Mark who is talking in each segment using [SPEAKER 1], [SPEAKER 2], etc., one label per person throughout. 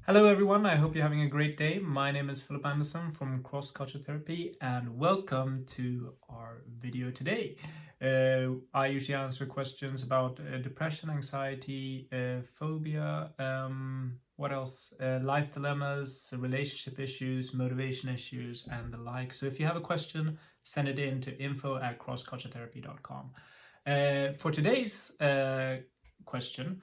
[SPEAKER 1] Hello everyone, I hope you're having a great day. My name is Philip Anderson from Cross-Culture Therapy and welcome to our video today. I usually answer questions about depression, anxiety, phobia, what else? Life dilemmas, relationship issues, motivation issues, and the like. So if you have a question, send it in to info@crossculturetherapy.com. For today's question,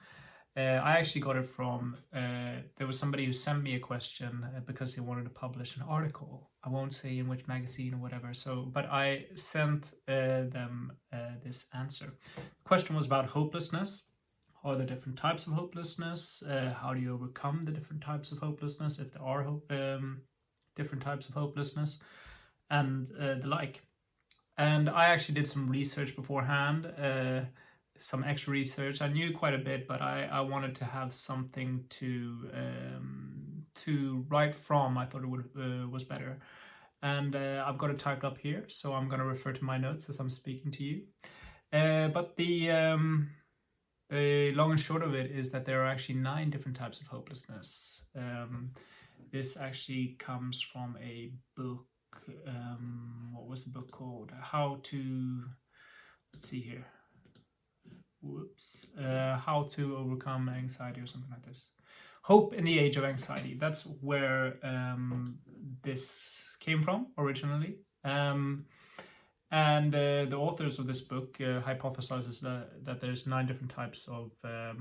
[SPEAKER 1] I actually got it from, there was somebody who sent me a question because they wanted to publish an article. I won't say in which magazine or whatever, but I sent them this answer. The question was about hopelessness. Are there different types of hopelessness? How do you overcome the different types of hopelessness, if there are different types of hopelessness, and the like. And I actually did some research beforehand, some extra research. I knew quite a bit, but I wanted to have something to write from. I thought it was better, and I've got it typed up here, so I'm going to refer to my notes as I'm speaking to you. But the long and short of it is that there are actually 9 different types of hopelessness. This actually comes from a book. What was the book called? Let's see here. How to overcome anxiety or something like this. Hope in the Age of Anxiety. That's where this came from originally. And the authors of this book hypothesizes that there's 9 different types of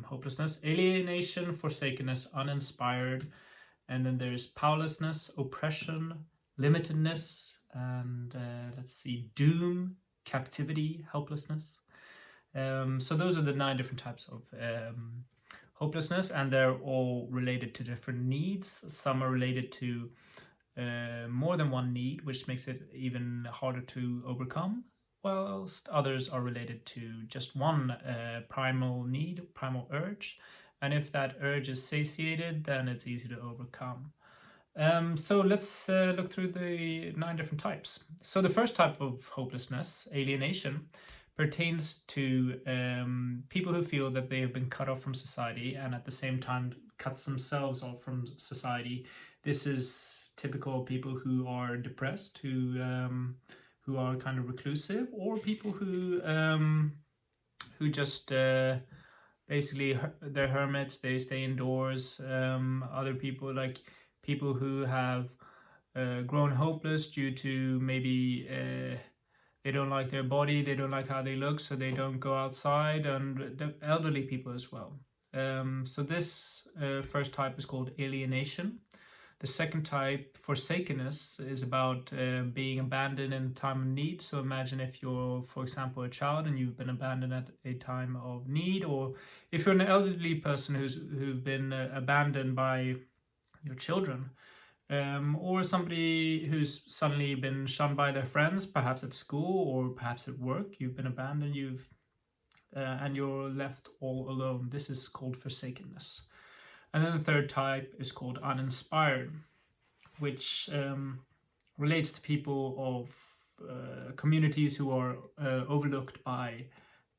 [SPEAKER 1] hopelessness: alienation, forsakenness, uninspired, and then there's powerlessness, oppression, limitedness, and let's see, doom, captivity, helplessness. So those are the 9 different types of hopelessness, and they're all related to different needs. Some are related to more than one need, which makes it even harder to overcome, whilst others are related to just one primal need, primal urge. And if that urge is satiated, then it's easy to overcome. So let's look through the 9 different types. So the first type of hopelessness, alienation, pertains to people who feel that they have been cut off from society and at the same time cuts themselves off from society. This is typical of people who are depressed, who are kind of reclusive, or people who just basically they're hermits, they stay indoors. Other people, like people who have grown hopeless due to maybe they don't like their body, they don't like how they look, so they don't go outside, and the elderly people as well. So this first type is called alienation. The second type, forsakenness, is about being abandoned in time of need. So imagine if you're, for example, a child and you've been abandoned at a time of need, or if you're an elderly person who've been abandoned by your children. Or somebody who's suddenly been shunned by their friends, perhaps at school or perhaps at work. You've been abandoned, and you're left all alone. This is called forsakenness. And then the third type is called uninspired, which relates to people of communities who are overlooked by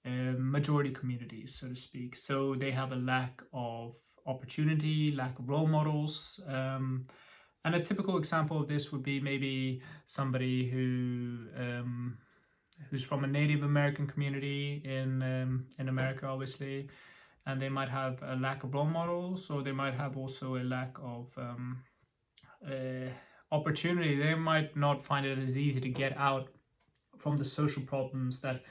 [SPEAKER 1] majority communities, so to speak. So they have a lack of opportunity, lack of role models. And a typical example of this would be maybe somebody who's from a Native American community in America, obviously, and they might have a lack of role models, or they might have also a lack of opportunity. They might not find it as easy to get out from the social problems that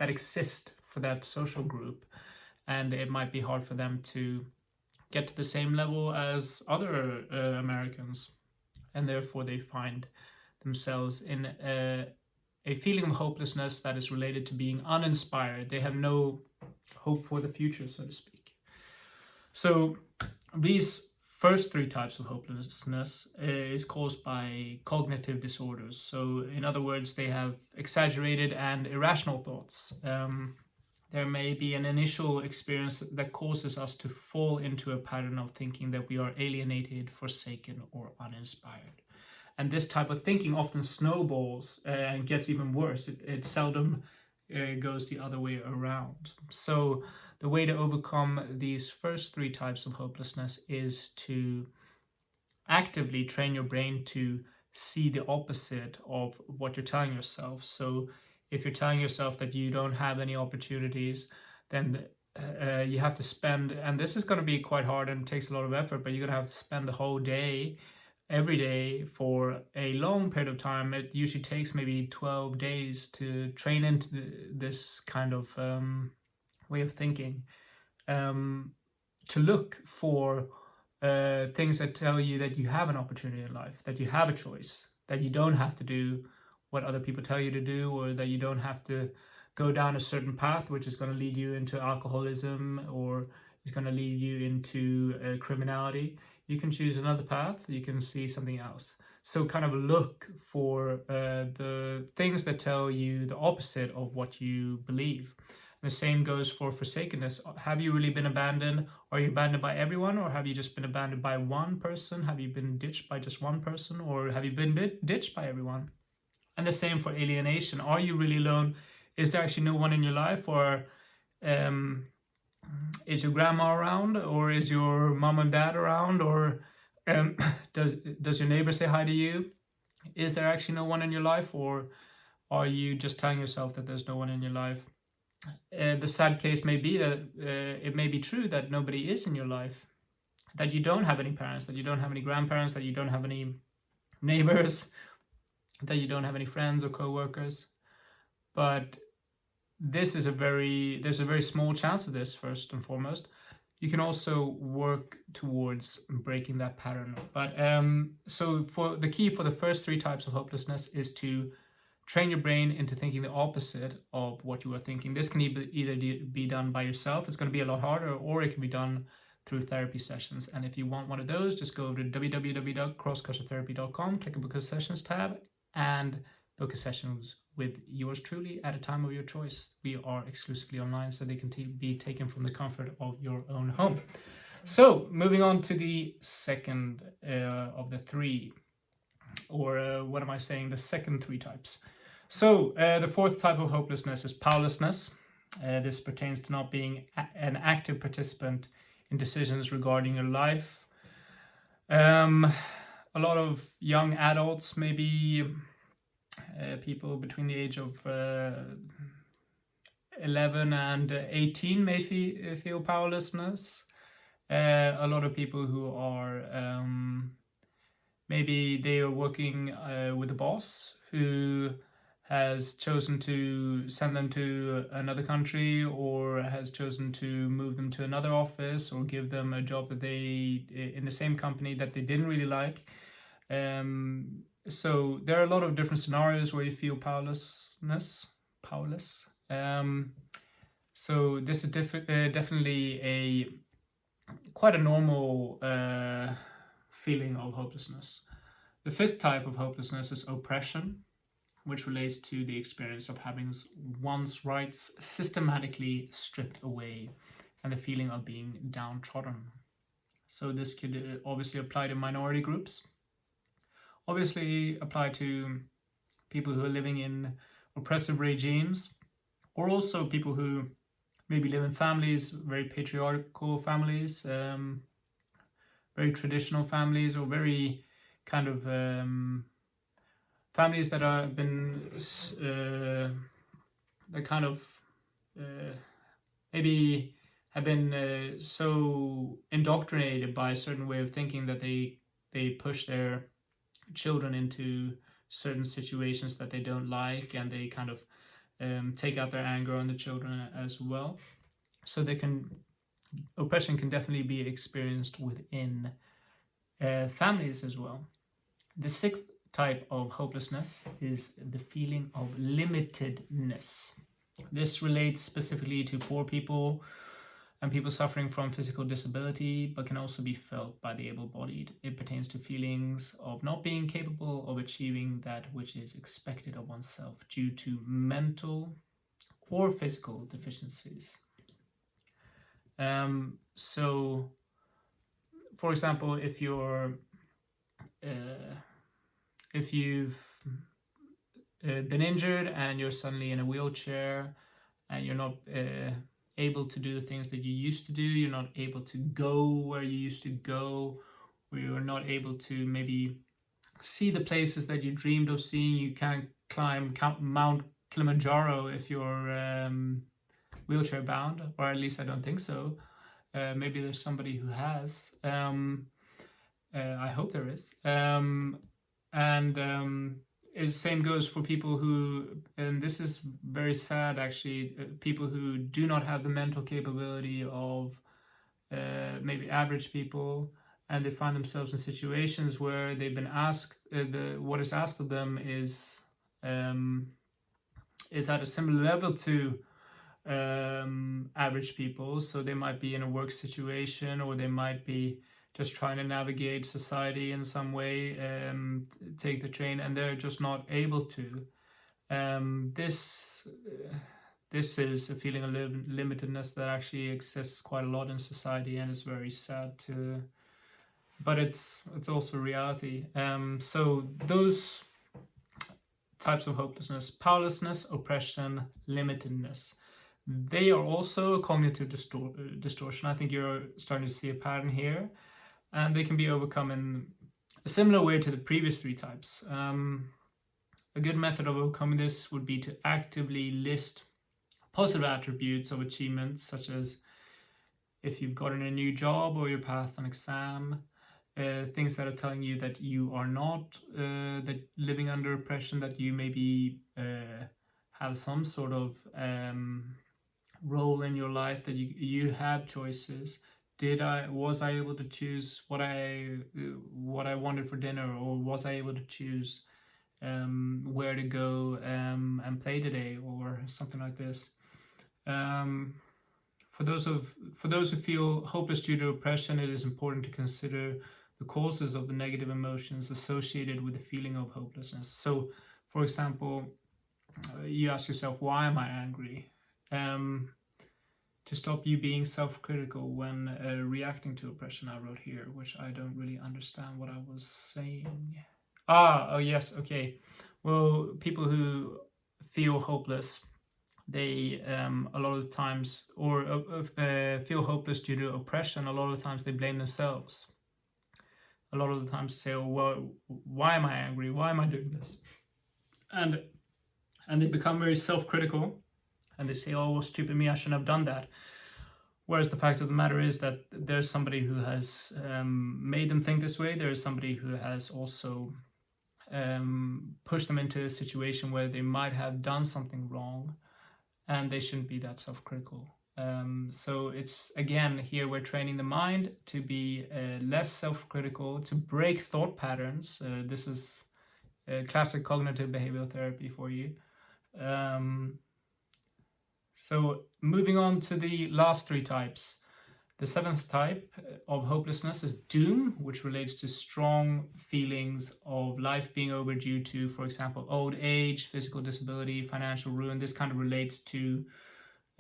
[SPEAKER 1] exist for that social group, and it might be hard for them to get to the same level as other Americans, and therefore they find themselves in a feeling of hopelessness that is related to being uninspired. They have no hope for the future, so to speak. So these first 3 types of hopelessness is caused by cognitive disorders. So in other words, they have exaggerated and irrational thoughts. There may be an initial experience that causes us to fall into a pattern of thinking that we are alienated, forsaken, or uninspired. And this type of thinking often snowballs and gets even worse. It seldom goes the other way around. So the way to overcome these first three types of hopelessness is to actively train your brain to see the opposite of what you're telling yourself. So if you're telling yourself that you don't have any opportunities, then you have to spend, and this is going to be quite hard and takes a lot of effort, but you're going to have to spend the whole day, every day, for a long period of time. It usually takes maybe 12 days to train into this kind of way of thinking, to look for things that tell you that you have an opportunity in life, that you have a choice, that you don't have to do what other people tell you to do, or that you don't have to go down a certain path which is going to lead you into alcoholism or is going to lead you into criminality. You can choose another path, you can see something else. So kind of look for the things that tell you the opposite of what you believe. And the same goes for forsakenness. Have you really been abandoned? Are you abandoned by everyone, or have you just been abandoned by one person? Have you been ditched by just one person, or have you been ditched by everyone? And the same for alienation. Are you really alone? Is there actually no one in your life, or is your grandma around, or is your mom and dad around, or does your neighbor say hi to you? Is there actually no one in your life, or are you just telling yourself that there's no one in your life? The sad case may be that it may be true that nobody is in your life, that you don't have any parents, that you don't have any grandparents, that you don't have any neighbors, that you don't have any friends or co-workers. But there's a very small chance of this, first and foremost. You can also work towards breaking that pattern. But so for the key for the first three types of hopelessness is to train your brain into thinking the opposite of what you are thinking. This can either be done by yourself. It's going to be a lot harder, or it can be done through therapy sessions. And if you want one of those, just go to www.crossculturetherapy.com, click on Book a Sessions tab, and book a session with yours truly at a time of your choice. We are exclusively online, so they can be taken from the comfort of your own home. So moving on to the second of the three, or what am I saying? The second three types. So the fourth type of hopelessness is powerlessness. This pertains to not being an active participant in decisions regarding your life. A lot of young adults, maybe people between the age of 11 and 18 may feel powerlessness. A lot of people who are maybe they are working with a boss who has chosen to send them to another country, or has chosen to move them to another office, or give them a job that they in the same company that they didn't really like. So there are a lot of different scenarios where you feel powerless. So this is definitely quite a normal feeling of hopelessness. The fifth type of hopelessness is oppression, which relates to the experience of having one's rights systematically stripped away and the feeling of being downtrodden. So this could obviously apply to minority groups, obviously apply to people who are living in oppressive regimes, or also people who maybe live in families, very patriarchal families, very traditional families, or very kind of families that have been that kind of maybe have been so indoctrinated by a certain way of thinking that they push their children into certain situations that they don't like, and they kind of take out their anger on the children as well. So oppression can definitely be experienced within families as well. The sixth type of hopelessness is the feeling of limitedness. This relates specifically to poor people and people suffering from physical disability, but can also be felt by the able-bodied. It pertains to feelings of not being capable of achieving that which is expected of oneself due to mental or physical deficiencies. So, for example, if you've been injured and you're suddenly in a wheelchair and you're not able to do the things that you used to do. You're not able to go where you used to go, or you're not able to maybe see the places that you dreamed of seeing. You can't climb Mount Kilimanjaro if you're wheelchair bound, or at least I don't think so. Maybe there's somebody who has. I hope there is. Same goes for people who, and this is very sad actually, people who do not have the mental capability of maybe average people, and they find themselves in situations where they've been asked, what is asked of them is at a similar level to average people. So they might be in a work situation, or they might be just trying to navigate society in some way, take the train, and they're just not able to. This is a feeling of limitedness that actually exists quite a lot in society, and it's very sad to. But it's also reality. So those types of hopelessness: powerlessness, oppression, limitedness. They are also a cognitive distortion. I think you're starting to see a pattern here, and they can be overcome in a similar way to the previous three types. A good method of overcoming this would be to actively list positive attributes of achievements, such as if you've gotten a new job or you passed an exam, things that are telling you that you are not that living under oppression, that you maybe have some sort of role in your life, that you have choices. Was I able to choose what I wanted for dinner, or was I able to choose where to go and play today, or something like this. For those who feel hopeless due to oppression, it is important to consider the causes of the negative emotions associated with the feeling of hopelessness. So, for example, you ask yourself, why am I angry? To stop you being self-critical when reacting to oppression, I wrote here, which I don't really understand what I was saying. Oh yes, okay. Well, people who feel hopeless, they a lot of the times, or feel hopeless due to oppression, a lot of the times they blame themselves. A lot of the times they say, oh, well, why am I angry? Why am I doing this? And they become very self-critical, and they say, oh, well, stupid me, I shouldn't have done that. Whereas the fact of the matter is that there's somebody who has made them think this way. There's somebody who has also pushed them into a situation where they might have done something wrong, and they shouldn't be that self-critical. So it's, again, here we're training the mind to be less self-critical, to break thought patterns. This is classic cognitive behavioral therapy for you. So moving on to the last three types. The seventh type of hopelessness is doom, which relates to strong feelings of life being over due to, for example, old age, physical disability, financial ruin. This kind of relates to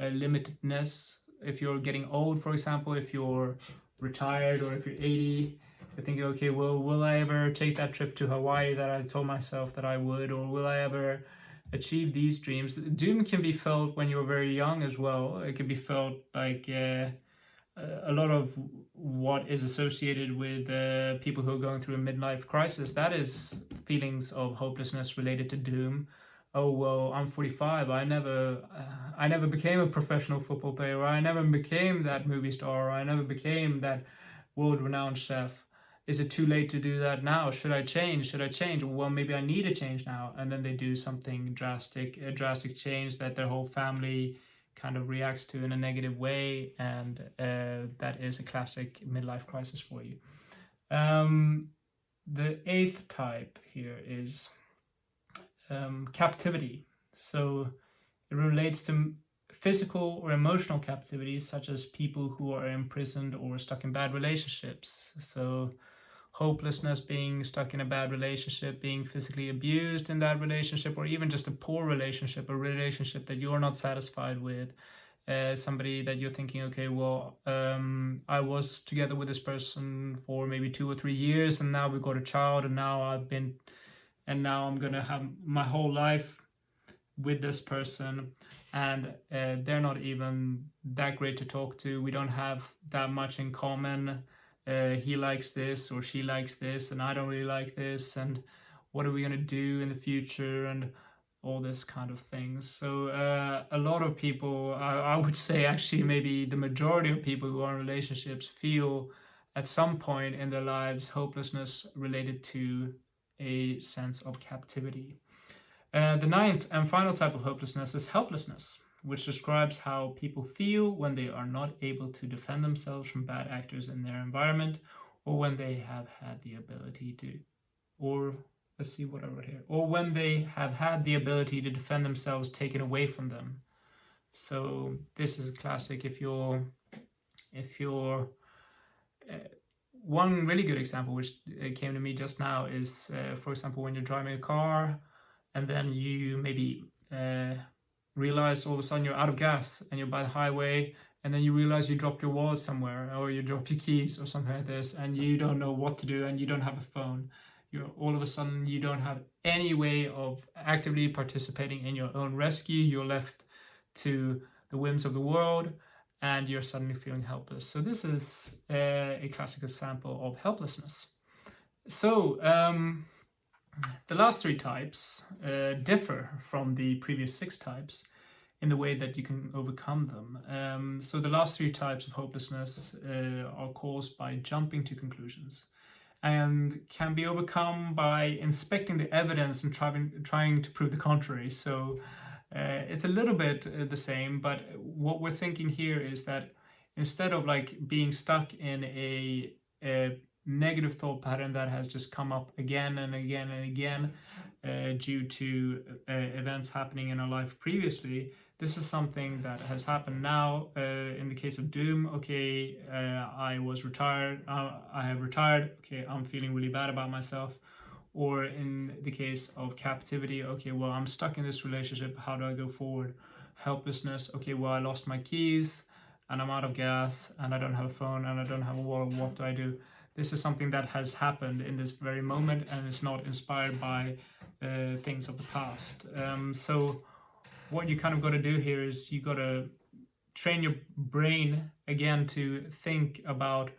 [SPEAKER 1] limitedness. If you're getting old, for example, if you're retired or if you're 80, you're thinking, okay, well, will I ever take that trip to Hawaii that I told myself that I would, or will I ever achieve these dreams? Doom can be felt when you're very young as well. It can be felt like a lot of what is associated with people who are going through a midlife crisis. That is feelings of hopelessness related to doom. Oh, well, I'm 45. I never became a professional football player. Or I never became that movie star. Or I never became that world-renowned chef. Is it too late to do that now? Should I change? Well, maybe I need a change now. And then they do something drastic, a drastic change that their whole family kind of reacts to in a negative way. And that is a classic midlife crisis for you. The eighth type here is captivity. So it relates to physical or emotional captivity, such as people who are imprisoned or stuck in bad relationships. So hopelessness, being stuck in a bad relationship, being physically abused in that relationship, or even just a poor relationship, a relationship that you're not satisfied with. Somebody that you're thinking, okay, well, I was together with this person for maybe 2 or 3 years, and now we've got a child, and now I've been and now I'm gonna have my whole life with this person, and they're not even that great to talk to. We don't have that much in common. He likes this or she likes this, and I don't really like this. And what are we gonna do in the future? And all this kind of things. So a lot of people, I would say actually maybe the majority of people who are in relationships feel at some point in their lives hopelessness related to a sense of captivity. The ninth and final type of hopelessness is helplessness, which describes how people feel when they are not able to defend themselves from bad actors in their environment, or when they have had the ability to, or let's see what I wrote here, or when they have had the ability to defend themselves taken away from them. So this is a classic. If you're one really good example which came to me just now is, for example, when you're driving a car and then you maybe realize all of a sudden you're out of gas and you're by the highway, and then you realize you dropped your wallet somewhere, or you drop your keys or something like this, and you don't know what to do, and you don't have a phone. All of a sudden you don't have any way of actively participating in your own rescue. You're left to the whims of the world, and you're suddenly feeling helpless. So this is a classic example of helplessness. So the last three types differ from the previous six types in the way that you can overcome them. So the last three types of hopelessness are caused by jumping to conclusions, and can be overcome by inspecting the evidence and trying to prove the contrary. So it's a little bit the same, but what we're thinking here is that instead of like being stuck in a negative thought pattern that has just come up again and again and again due to events happening in our life previously, this is something that has happened now. In the case of doom, okay, I was retired, I have retired, okay, I'm feeling really bad about myself. Or in the case of captivity, okay, well, I'm stuck in this relationship, how do I go forward? Helplessness, okay, well, I lost my keys and I'm out of gas and I don't have a phone and I don't have a wallet, what do I do? This is something that has happened in this very moment, and it's not inspired by things of the past. So what you kind of got to do here is you got to train your brain again to think about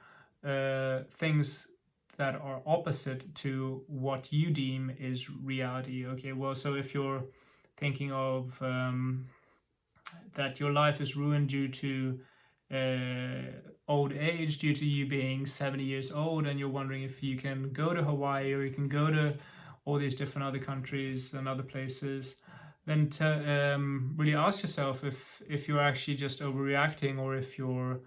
[SPEAKER 1] things that are opposite to what you deem is reality. Okay, well, so if you're thinking of that your life is ruined due to old age, due to you being 70 years old, and you're wondering if you can go to Hawaii or you can go to all these different other countries and other places, then to really ask yourself if you're actually just overreacting, or if you're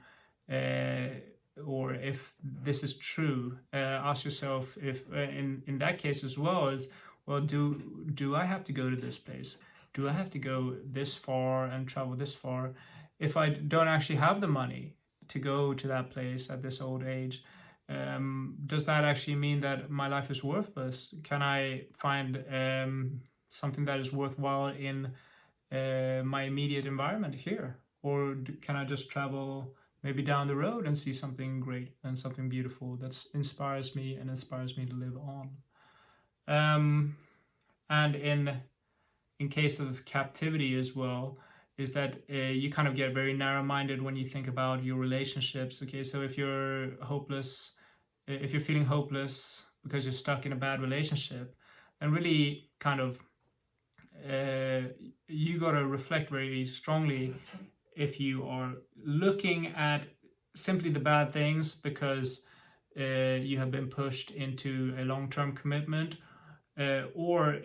[SPEAKER 1] or if this is true. Ask yourself if in that case as well, as well, do I have to go to this place? Do I have to go this far and travel this far? If I don't actually have the money to go to that place at this old age, does that actually mean that my life is worthless? Can I find something that is worthwhile in my immediate environment here? Or can I just travel maybe down the road and see something great and something beautiful that inspires me and inspires me to live on? And in case of captivity as well, is that you kind of get very narrow-minded when you think about your relationships. Okay, so if you're hopeless, if you're feeling hopeless because you're stuck in a bad relationship, then really kind of you got to reflect very strongly if you are looking at simply the bad things because you have been pushed into a long-term commitment, or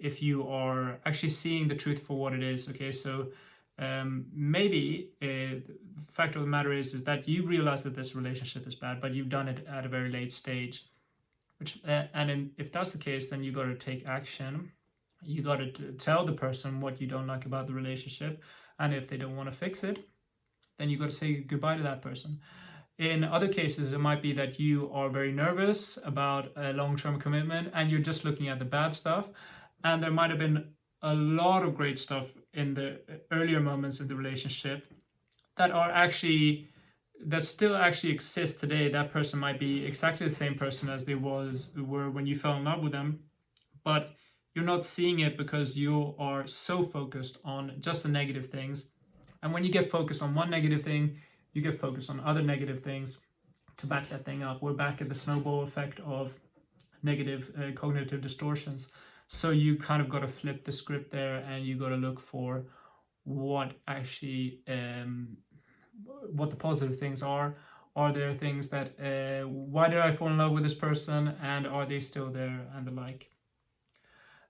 [SPEAKER 1] if you are actually seeing the truth for what it is. Okay, so maybe the fact of the matter is that you realize that this relationship is bad, but you've done it at a very late stage. If that's the case, then you got to take action. You got to tell the person what you don't like about the relationship, and if they don't want to fix it, then you got to say goodbye to that person. In other cases, it might be that you are very nervous about a long-term commitment and you're just looking at the bad stuff, and there might have been a lot of great stuff in the earlier moments of the relationship that are actually that still actually exists today. That person might be exactly the same person as they were when you fell in love with them, but you're not seeing it because you are so focused on just the negative things. And when you get focused on one negative thing, you get focused on other negative things to back that thing up. We're back at the snowball effect of negative cognitive distortions. So you kind of got to flip the script there, and you got to look for what actually what the positive things are. Are there things that why did I fall in love with this person, and are they still there, and the like.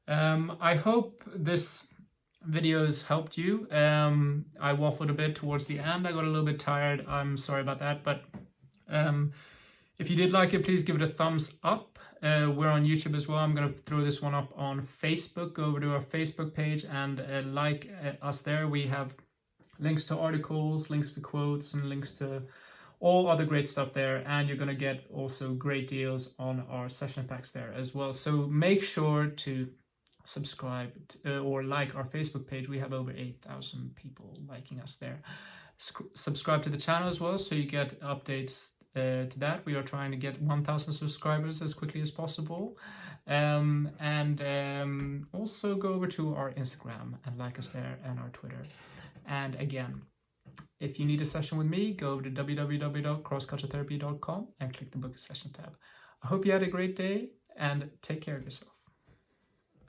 [SPEAKER 1] I hope this video has helped you. I waffled a bit towards the end. I got a little bit tired. I'm sorry about that, but if you did like it, please give it a thumbs up. We're on YouTube as well. I'm going to throw this one up on Facebook. Go over to our Facebook page and like us there. We have links to articles, links to quotes, and links to all other great stuff there. And you're going to get also great deals on our session packs there as well. So make sure to subscribe or like our Facebook page. We have over 8,000 people liking us there. Subscribe to the channel as well, so you get updates to that. We are trying to get 1,000 subscribers as quickly as possible. Also go over to our Instagram and like us there, and our Twitter. And again, if you need a session with me, go over to www.crossculturetherapy.com and click the book a session tab. I hope you had a great day, and take care of yourself.